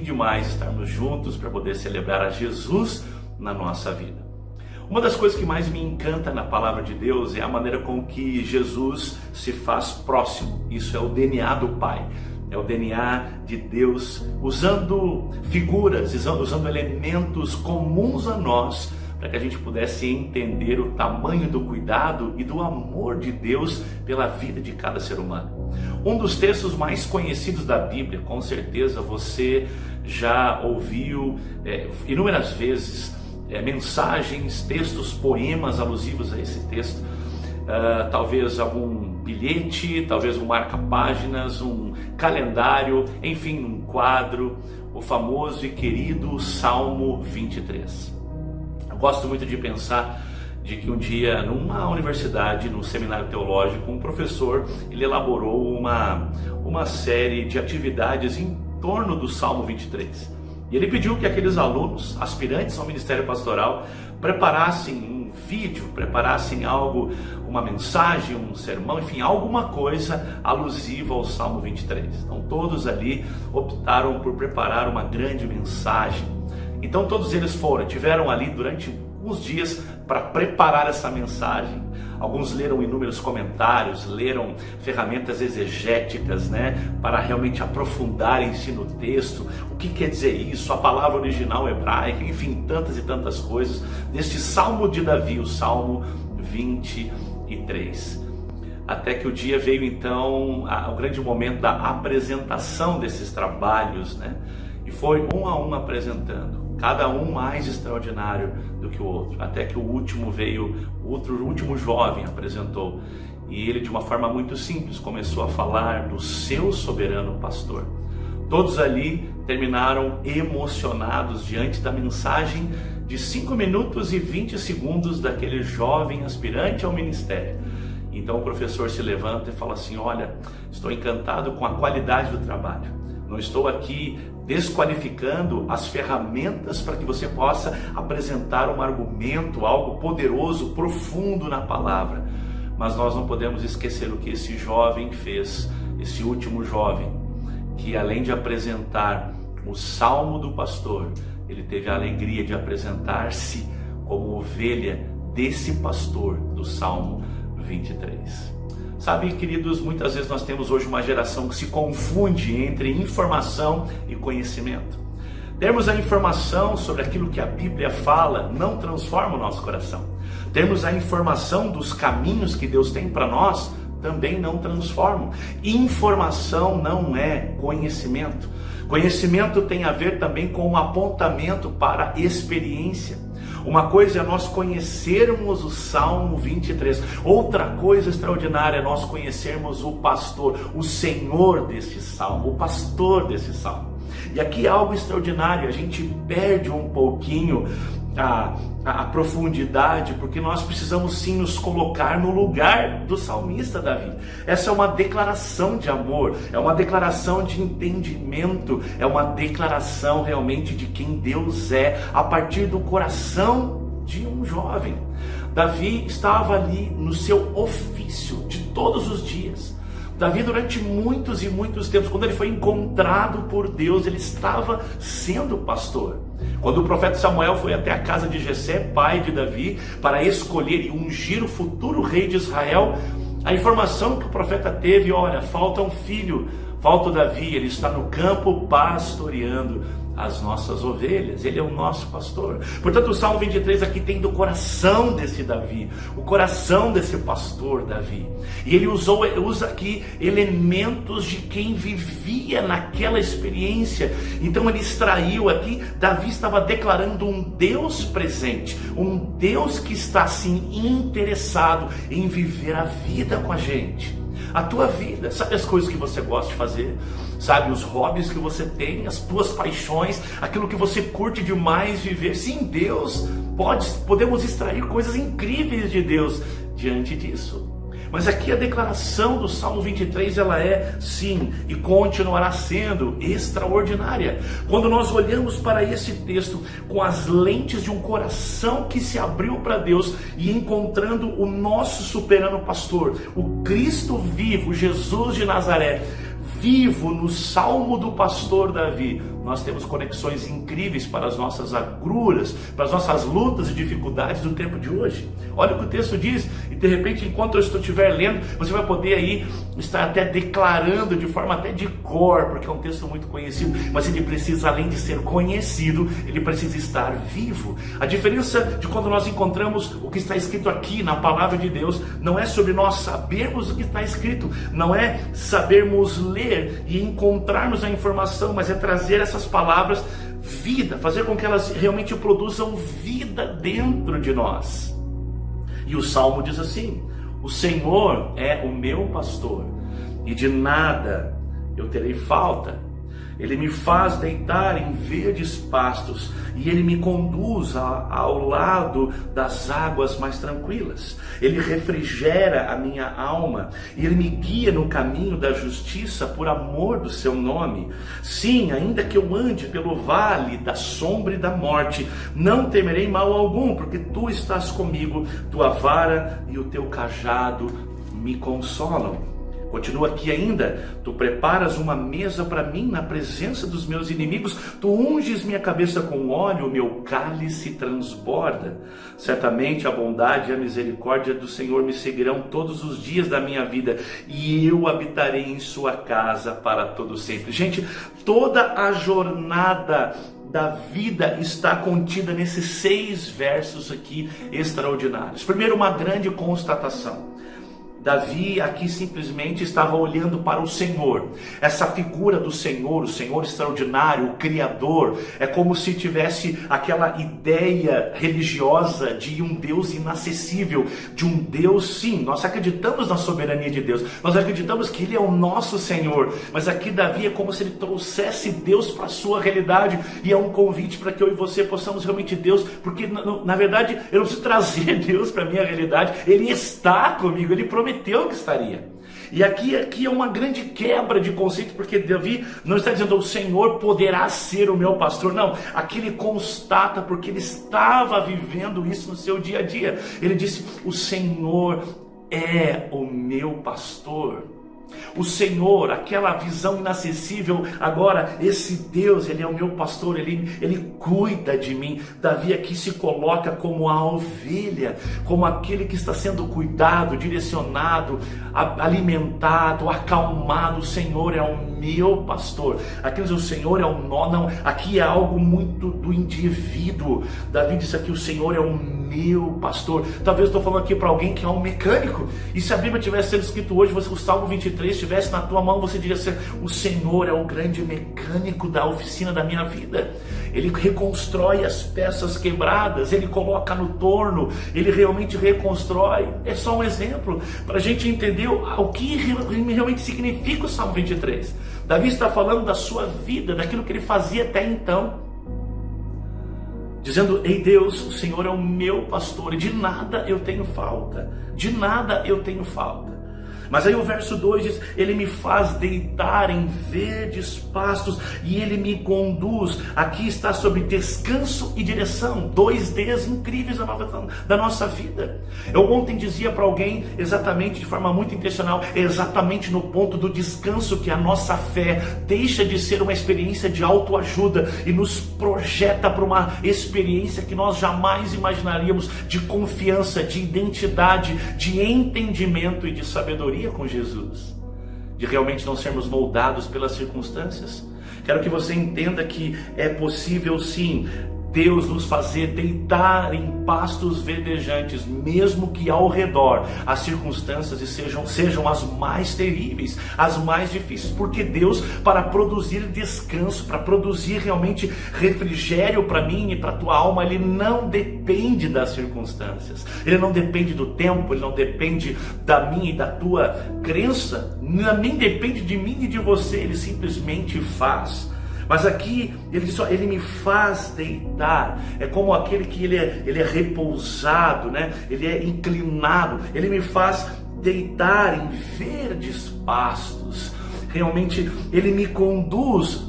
demais estarmos juntos para poder celebrar a Jesus na nossa vida. Uma das coisas que mais me encanta na palavra de Deus é a maneira com que Jesus se faz próximo. Isso é o DNA do Pai. É o DNA de Deus usando figuras, usando elementos comuns a nós, para que a gente pudesse entender o tamanho do cuidado e do amor de Deus pela vida de cada ser humano. Um dos textos mais conhecidos da Bíblia, com certeza você já ouviu inúmeras vezes, mensagens, textos, poemas alusivos a esse texto. Talvez algum bilhete, talvez um marca-páginas, um calendário, enfim, um quadro, o famoso e querido Salmo 23. Eu gosto muito de pensar de que um dia, numa universidade, num seminário teológico, um professor, ele elaborou uma série de atividades em torno do Salmo 23. E ele pediu que aqueles alunos, aspirantes ao ministério pastoral, preparassem um vídeo, preparassem algo, uma mensagem, um sermão, enfim, alguma coisa alusiva ao Salmo 23. Então todos ali optaram por preparar uma grande mensagem. Então todos eles tiveram ali durante alguns dias para preparar essa mensagem. Alguns leram inúmeros comentários, leram ferramentas exegéticas, para realmente aprofundarem-se no texto. O que quer dizer isso? A palavra original hebraica, enfim, tantas e tantas coisas deste Salmo de Davi, o Salmo 23. Até que o dia veio então o grande momento da apresentação desses trabalhos, E foi um a um apresentando, cada um mais extraordinário do que o outro, até que o último veio, o último jovem apresentou, e ele de uma forma muito simples começou a falar do seu soberano pastor. Todos ali terminaram emocionados diante da mensagem de 5 minutos e 20 segundos daquele jovem aspirante ao ministério. Então o professor se levanta e fala assim: olha, estou encantado com a qualidade do trabalho. Não estou aqui desqualificando as ferramentas para que você possa apresentar um argumento, algo poderoso, profundo na palavra. Mas nós não podemos esquecer o que esse jovem fez, esse último jovem, que além de apresentar o Salmo do pastor, ele teve a alegria de apresentar-se como ovelha desse pastor do Salmo 23. Sabe, queridos, muitas vezes nós temos hoje uma geração que se confunde entre informação e conhecimento. Termos a informação sobre aquilo que a Bíblia fala não transforma o nosso coração. Termos a informação dos caminhos que Deus tem para nós também não transformam. Informação não é conhecimento. Conhecimento tem a ver também com um apontamento para a experiência. Uma coisa é nós conhecermos o Salmo 23. Outra coisa extraordinária é nós conhecermos o pastor, o Senhor desse Salmo, o pastor desse Salmo. E aqui é algo extraordinário, a gente perde um pouquinho a profundidade, porque nós precisamos sim nos colocar no lugar do salmista Davi. Essa é uma declaração de amor, é uma declaração de entendimento, é uma declaração realmente de quem Deus é, a partir do coração de um jovem. Davi estava ali no seu ofício de todos os dias. Davi, durante muitos e muitos tempos, quando ele foi encontrado por Deus, ele estava sendo pastor. Quando o profeta Samuel foi até a casa de Jessé, pai de Davi, para escolher e ungir o futuro rei de Israel, a informação que o profeta teve: olha, falta um filho, falta o Davi, ele está no campo pastoreando as nossas ovelhas, ele é o nosso pastor. Portanto, o Salmo 23 aqui tem do coração desse Davi, o coração desse pastor Davi. E ele usa aqui elementos de quem vivia naquela experiência. Então ele extraiu aqui, Davi estava declarando um Deus presente, um Deus que está assim interessado em viver a vida com a gente. A tua vida, sabe as coisas que você gosta de fazer? Sabe os hobbies que você tem, as tuas paixões, aquilo que você curte demais viver? Sim, Deus, podemos extrair coisas incríveis de Deus diante disso. Mas aqui a declaração do Salmo 23, ela é sim e continuará sendo extraordinária. Quando nós olhamos para esse texto com as lentes de um coração que se abriu para Deus e encontrando o nosso soberano pastor, o Cristo vivo, Jesus de Nazaré, vivo no Salmo do pastor Davi, nós temos conexões incríveis para as nossas agruras, para as nossas lutas e dificuldades do tempo de hoje. Olha o que o texto diz, e de repente, enquanto eu estiver lendo, você vai poder aí estar até declarando de forma até de cor, porque é um texto muito conhecido, mas ele precisa, além de ser conhecido, ele precisa estar vivo. A diferença de quando nós encontramos o que está escrito aqui na palavra de Deus, não é sobre nós sabermos o que está escrito, não é sabermos ler e encontrarmos a informação, mas é trazer essas palavras vida, fazer com que elas realmente produzam vida dentro de nós. E o Salmo diz assim: o Senhor é o meu pastor, e de nada eu terei falta. Ele me faz deitar em verdes pastos, e Ele me conduz ao lado das águas mais tranquilas. Ele refrigera a minha alma, e Ele me guia no caminho da justiça por amor do seu nome. Sim, ainda que eu ande pelo vale da sombra e da morte, não temerei mal algum, porque Tu estás comigo, Tua vara e o Teu cajado me consolam. Continua aqui ainda: Tu preparas uma mesa para mim na presença dos meus inimigos, Tu unges minha cabeça com óleo, o meu cálice transborda. Certamente a bondade e a misericórdia do Senhor me seguirão todos os dias da minha vida, e eu habitarei em sua casa para todo sempre. Gente, toda a jornada da vida está contida nesses 6 versos aqui extraordinários. Primeiro, uma grande constatação. Davi aqui simplesmente estava olhando para o Senhor. Essa figura do Senhor, o Senhor extraordinário, o Criador, é como se tivesse aquela ideia religiosa de um Deus inacessível, de um Deus, sim, nós acreditamos na soberania de Deus, nós acreditamos que Ele é o nosso Senhor, mas aqui Davi é como se ele trouxesse Deus para a sua realidade, e é um convite para que eu e você possamos realmente Deus, porque na verdade eu não preciso trazer Deus para a minha realidade, Ele está comigo, Ele prometeu que estaria. E aqui é uma grande quebra de conceito, porque Davi não está dizendo: o Senhor poderá ser o meu pastor. Não, aqui ele constata, porque ele estava vivendo isso no seu dia a dia. Ele disse: o Senhor é o meu pastor. O Senhor, aquela visão inacessível, agora esse Deus, Ele é o meu pastor, Ele cuida de mim. Davi aqui se coloca como a ovelha, como aquele que está sendo cuidado, direcionado, alimentado, acalmado. O Senhor é o meu pastor. Aqui diz: o Senhor é o não, aqui é algo muito do indivíduo. Davi disse aqui: o Senhor é o meu pastor. Talvez eu estou falando aqui para alguém que é um mecânico, e se a Bíblia tivesse sido escrito hoje, o Salmo 23 estivesse na tua mão, você diria assim: o Senhor é o grande mecânico da oficina da minha vida. Ele reconstrói as peças quebradas, Ele coloca no torno, Ele realmente reconstrói. É só um exemplo para a gente entender o que realmente significa o Salmo 23. Davi está falando da sua vida, daquilo que ele fazia até então, dizendo: ei Deus, o Senhor é o meu pastor, e de nada eu tenho falta, de nada eu tenho falta. Mas aí o verso 2 diz: Ele me faz deitar em verdes pastos, e Ele me conduz. Aqui está sobre descanso e direção, 2 Ds incríveis da nossa vida. Eu ontem dizia para alguém, exatamente, de forma muito intencional, exatamente no ponto do descanso, que a nossa fé deixa de ser uma experiência de autoajuda e nos projeta para uma experiência que nós jamais imaginaríamos, de confiança, de identidade, de entendimento e de sabedoria com Jesus, de realmente não sermos moldados pelas circunstâncias. Quero que você entenda que é possível sim Deus nos fazer deitar em pastos verdejantes, mesmo que ao redor as circunstâncias sejam as mais terríveis, as mais difíceis, porque Deus, para produzir descanso, para produzir realmente refrigério para mim e para a tua alma, Ele não depende das circunstâncias, Ele não depende do tempo, Ele não depende da minha e da tua crença, nem depende de mim e de você, Ele simplesmente faz. Mas aqui ele diz: Ele me faz deitar. É como aquele que ele é repousado, né? Ele é inclinado. Ele me faz deitar em verdes pastos. Realmente Ele me conduz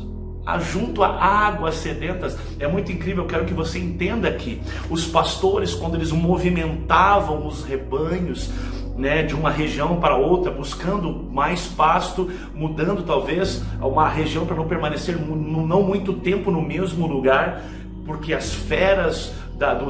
junto a águas sedentas. É muito incrível. Eu quero que você entenda que os pastores, quando eles movimentavam os rebanhos, né, de uma região para outra, buscando mais pasto, mudando talvez uma região para não permanecer não muito tempo no mesmo lugar, porque as feras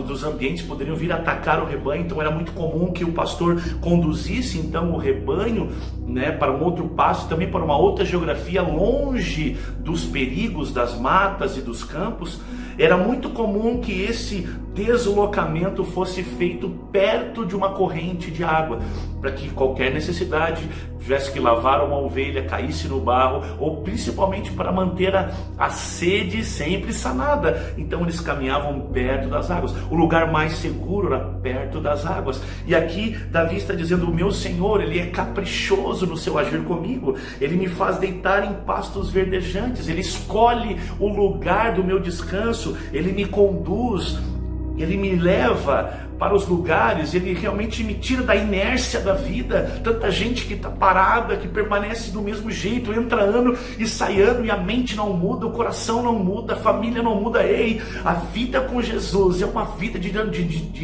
dos ambientes poderiam vir atacar o rebanho. Então era muito comum que o pastor conduzisse então o rebanho, né, para um outro pasto, também para uma outra geografia, longe dos perigos das matas e dos campos. Era muito comum que esse deslocamento fosse feito perto de uma corrente de água, para que qualquer necessidade, tivesse que lavar uma ovelha, caísse no barro, ou principalmente para manter a sede sempre sanada. Então eles caminhavam perto das águas. O lugar mais seguro era perto das águas. E aqui Davi está dizendo: o meu Senhor, Ele é caprichoso no seu agir comigo. Ele me faz deitar em pastos verdejantes. Ele escolhe o lugar do meu descanso. Ele me conduz. Ele me leva para os lugares, Ele realmente me tira da inércia da vida. Tanta gente que está parada, que permanece do mesmo jeito, entra ano e sai ano, e a mente não muda, o coração não muda, a família não muda. Ei, a vida com Jesus é uma vida de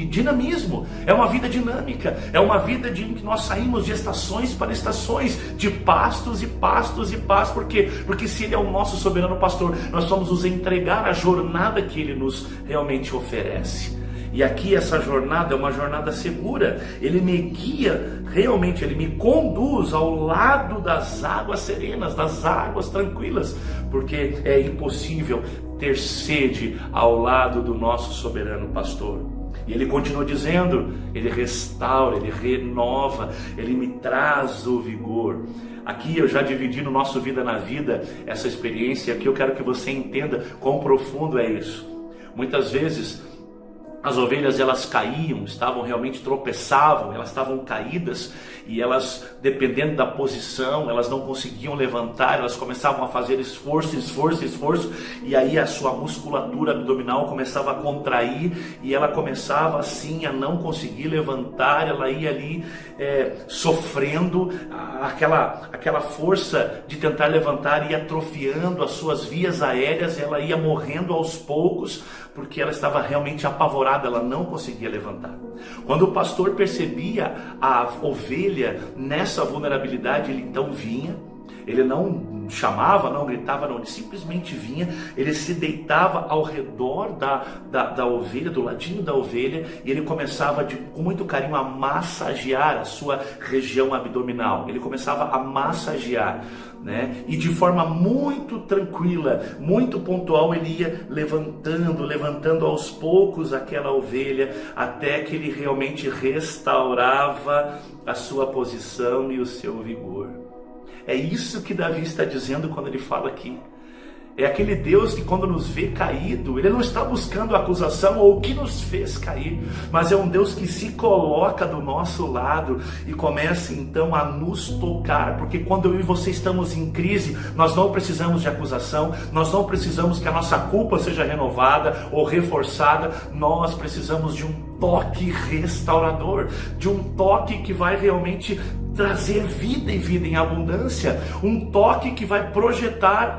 dinamismo, é uma vida dinâmica, é uma vida de que nós saímos de estações para estações, de pastos e pastos e pastos. Por quê? Porque se Ele é o nosso soberano pastor, nós vamos nos entregar à jornada que Ele nos realmente oferece. E aqui essa jornada é uma jornada segura. Ele me guia, realmente, Ele me conduz ao lado das águas serenas, das águas tranquilas, porque é impossível ter sede ao lado do nosso soberano pastor. E Ele continua dizendo: Ele restaura, Ele renova, Ele me traz o vigor. Aqui eu já dividi no nosso Vida na Vida essa experiência. Aqui eu quero que você entenda quão profundo é isso. Muitas vezes as ovelhas, elas caíam, realmente tropeçavam, elas estavam caídas, e elas, dependendo da posição, elas não conseguiam levantar, elas começavam a fazer esforço, e aí a sua musculatura abdominal começava a contrair, e ela começava assim a não conseguir levantar. Ela ia ali sofrendo aquela força de tentar levantar, ia atrofiando as suas vias aéreas, ela ia morrendo aos poucos, porque ela estava realmente apavorada, ela não conseguia levantar. Quando o pastor percebia a ovelha nessa vulnerabilidade, ele então vinha. Ele não chamava, não gritava, não, ele simplesmente vinha, ele se deitava ao redor da ovelha, do ladinho da ovelha, e ele começava com muito carinho a massagear a sua região abdominal. Ele começava a massagear, né? E de forma muito tranquila, muito pontual, ele ia levantando aos poucos aquela ovelha, até que ele realmente restaurava a sua posição e o seu vigor. É isso que Davi está dizendo quando ele fala aqui. É aquele Deus que, quando nos vê caído, Ele não está buscando acusação ou o que nos fez cair, mas é um Deus que se coloca do nosso lado e começa então a nos tocar, porque quando eu e você estamos em crise, nós não precisamos de acusação, nós não precisamos que a nossa culpa seja renovada ou reforçada, nós precisamos de um toque restaurador, de um toque que vai realmente trazer vida e vida em abundância, um toque que vai projetar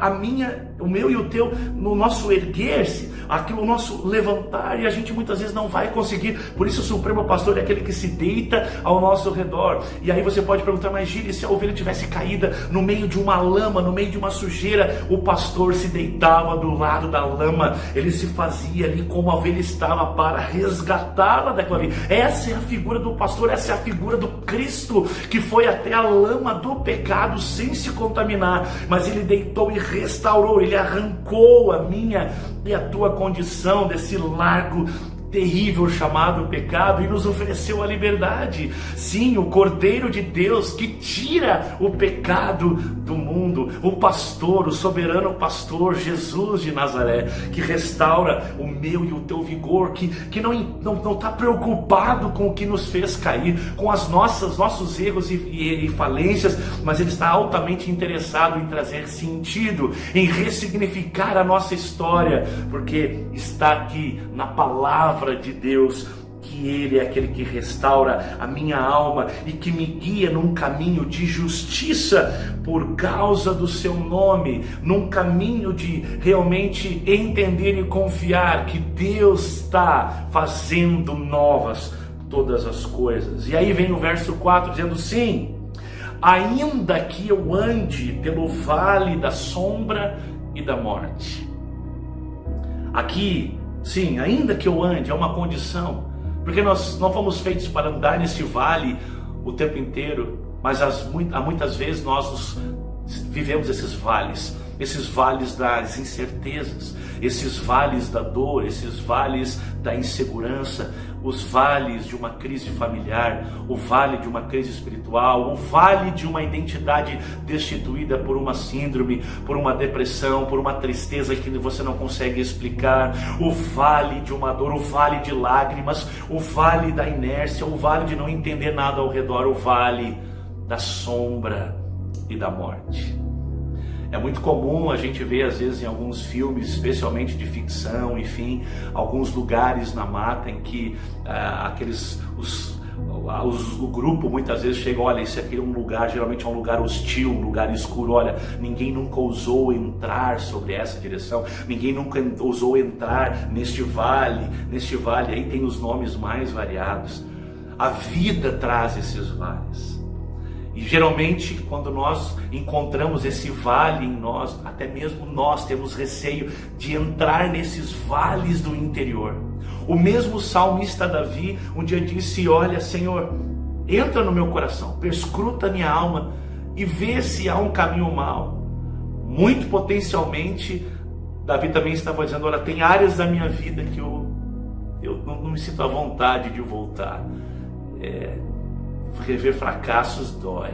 o meu e o teu no nosso erguer-se, o nosso levantar, e a gente muitas vezes não vai conseguir. Por isso o Supremo Pastor é aquele que se deita ao nosso redor. E aí você pode perguntar: mas Gílio, se a ovelha tivesse caída no meio de uma lama, no meio de uma sujeira, o pastor se deitava do lado da lama, ele se fazia ali como a ovelha estava para resgatá-la daquela vida. Essa é a figura do pastor, essa é a figura do Cristo, que foi até a lama do pecado sem se contaminar, mas ele deitou e restaurou, ele arrancou a minha e a tua condição desse largo terrível chamado pecado e nos ofereceu a liberdade. Sim, o Cordeiro de Deus que tira o pecado do mundo, o pastor, o soberano pastor Jesus de Nazaré, que restaura o meu e o teu vigor, que não está preocupado com o que nos fez cair, com nossos erros e falências, mas ele está altamente interessado em trazer sentido, em ressignificar a nossa história, porque está aqui na palavra de Deus que Ele é aquele que restaura a minha alma e que me guia num caminho de justiça por causa do seu nome, num caminho de realmente entender e confiar que Deus está fazendo novas todas as coisas. E aí vem no verso 4 dizendo: sim, ainda que eu ande pelo vale da sombra e da morte. Aqui, sim, ainda que eu ande, é uma condição, porque nós não fomos feitos para andar nesse vale o tempo inteiro, mas muitas vezes nós vivemos esses vales das incertezas, esses vales da dor, esses vales da insegurança, os vales de uma crise familiar, o vale de uma crise espiritual, o vale de uma identidade destituída por uma síndrome, por uma depressão, por uma tristeza que você não consegue explicar, o vale de uma dor, o vale de lágrimas, o vale da inércia, o vale de não entender nada ao redor, o vale da sombra e da morte. É muito comum a gente ver, às vezes, em alguns filmes, especialmente de ficção, enfim, alguns lugares na mata em que o grupo muitas vezes chega: olha, esse aqui é um lugar, geralmente é um lugar hostil, um lugar escuro, olha, ninguém nunca ousou entrar sobre essa direção, ninguém nunca ousou entrar neste vale, aí tem os nomes mais variados. A vida traz esses vales. E geralmente quando nós encontramos esse vale em nós, até mesmo nós temos receio de entrar nesses vales do interior. O mesmo salmista Davi um dia disse: olha, Senhor, entra no meu coração, perscruta minha alma e vê se há um caminho mau. Muito potencialmente, Davi também estava dizendo: olha, tem áreas da minha vida que eu não me sinto à vontade de voltar. Rever fracassos dói.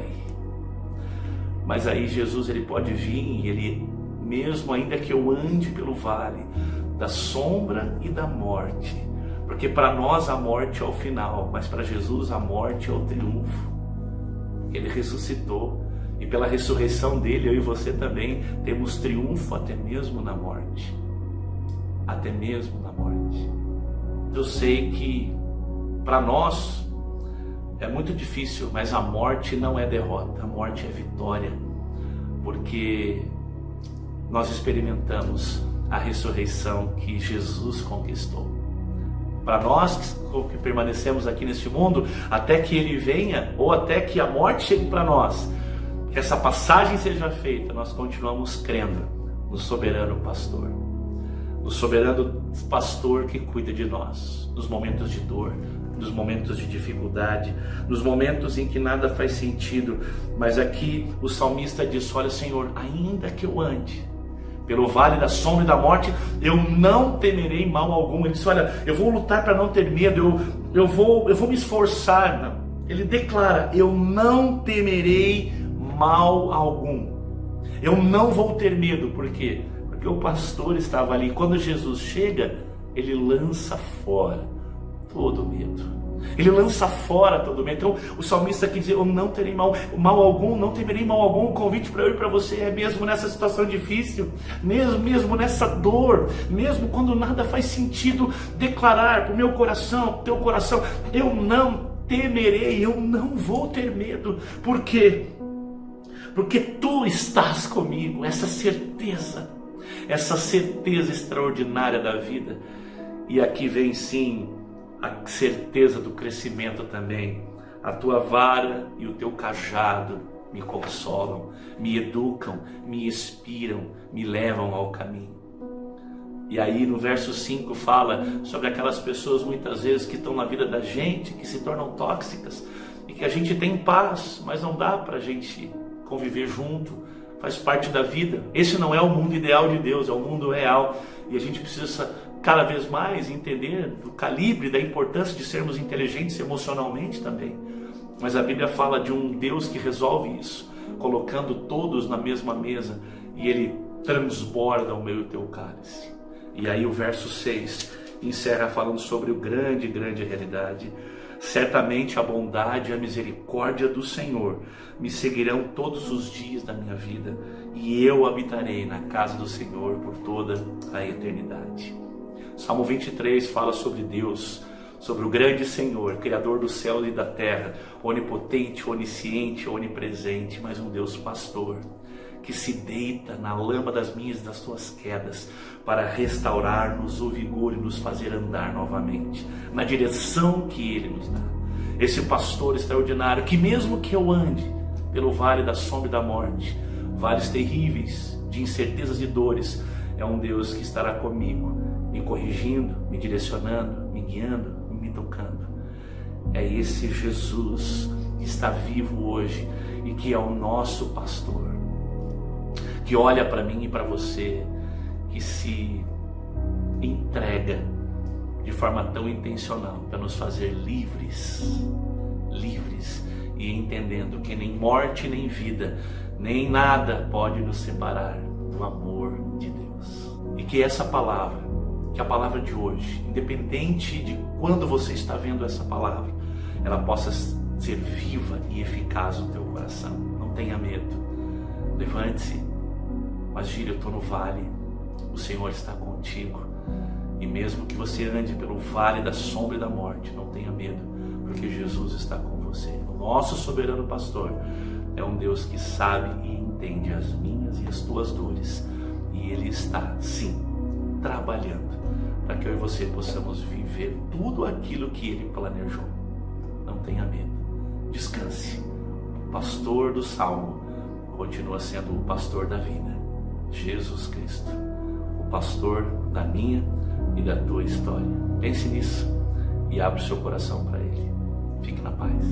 Mas aí Jesus, ele pode vir e ele, mesmo ainda que eu ande pelo vale da sombra e da morte, porque para nós a morte é o final, mas para Jesus a morte é o triunfo. Ele ressuscitou, e pela ressurreição dele, eu e você também temos triunfo até mesmo na morte. Até mesmo na morte. Eu sei que para nós é muito difícil, mas a morte não é derrota, a morte é vitória, porque nós experimentamos a ressurreição que Jesus conquistou. Para nós que permanecemos aqui neste mundo, até que Ele venha, ou até que a morte chegue para nós, que essa passagem seja feita, nós continuamos crendo no soberano pastor. No soberano pastor que cuida de nós, nos momentos de dor, nos momentos de dificuldade, nos momentos em que nada faz sentido. Mas aqui o salmista diz: olha, Senhor, ainda que eu ande pelo vale da sombra e da morte, eu não temerei mal algum. Ele diz: olha, eu vou lutar para não ter medo, eu vou me esforçar. Não. Ele declara: eu não temerei mal algum. Eu não vou ter medo. Por quê? Porque o pastor estava ali. Quando Jesus chega, ele lança fora todo medo. Ele lança fora todo medo. Então o salmista quer dizer: eu não terei mal algum, não temerei mal algum. O convite para eu e para você é: mesmo nessa situação difícil, mesmo nessa dor, mesmo quando nada faz sentido, declarar para o meu coração, para o teu coração: eu não temerei, eu não vou ter medo. Por quê? Porque tu estás comigo. Essa certeza extraordinária da vida. E aqui vem sim a certeza do crescimento também. A tua vara e o teu cajado me consolam, me educam, me inspiram, me levam ao caminho. E aí no verso 5 fala sobre aquelas pessoas muitas vezes que estão na vida da gente, que se tornam tóxicas, e que a gente tem paz, mas não dá para a gente conviver junto, faz parte da vida. Esse não é o mundo ideal de Deus, é o mundo real, e a gente precisa cada vez mais entender do calibre, da importância de sermos inteligentes emocionalmente também. Mas a Bíblia fala de um Deus que resolve isso, colocando todos na mesma mesa, e Ele transborda o meu e o teu cálice. E aí o verso 6 encerra falando sobre o grande realidade. Certamente a bondade e a misericórdia do Senhor me seguirão todos os dias da minha vida, e eu habitarei na casa do Senhor por toda a eternidade. Salmo 23 fala sobre Deus, sobre o grande Senhor, Criador do céu e da terra, onipotente, onisciente, onipresente, mas um Deus pastor, que se deita na lama das minhas e das tuas quedas para restaurar-nos o vigor e nos fazer andar novamente na direção que Ele nos dá. Esse pastor extraordinário que mesmo que eu ande pelo vale da sombra e da morte, vales terríveis de incertezas e dores, é um Deus que estará comigo, me corrigindo, me direcionando, me guiando, me tocando. É esse Jesus que está vivo hoje e que é o nosso pastor, que olha para mim e para você, que se entrega de forma tão intencional para nos fazer livres, e entendendo que nem morte, nem vida, nem nada pode nos separar do amor de Deus. E que essa palavra, que a palavra de hoje, independente de quando você está vendo essa palavra, ela possa ser viva e eficaz no teu coração. Não tenha medo, levante-se, mas Gílio, eu estou no vale, o Senhor está contigo, e mesmo que você ande pelo vale da sombra e da morte, não tenha medo, porque Jesus está com você. O nosso soberano pastor é um Deus que sabe e entende as minhas e as tuas dores, e Ele está, sim, trabalhando para que eu e você possamos viver tudo aquilo que Ele planejou. Não tenha medo, descanse. O pastor do Salmo continua sendo o pastor da vida, Jesus Cristo, o pastor da minha e da tua história. Pense nisso e abra o seu coração para Ele. Fique na paz.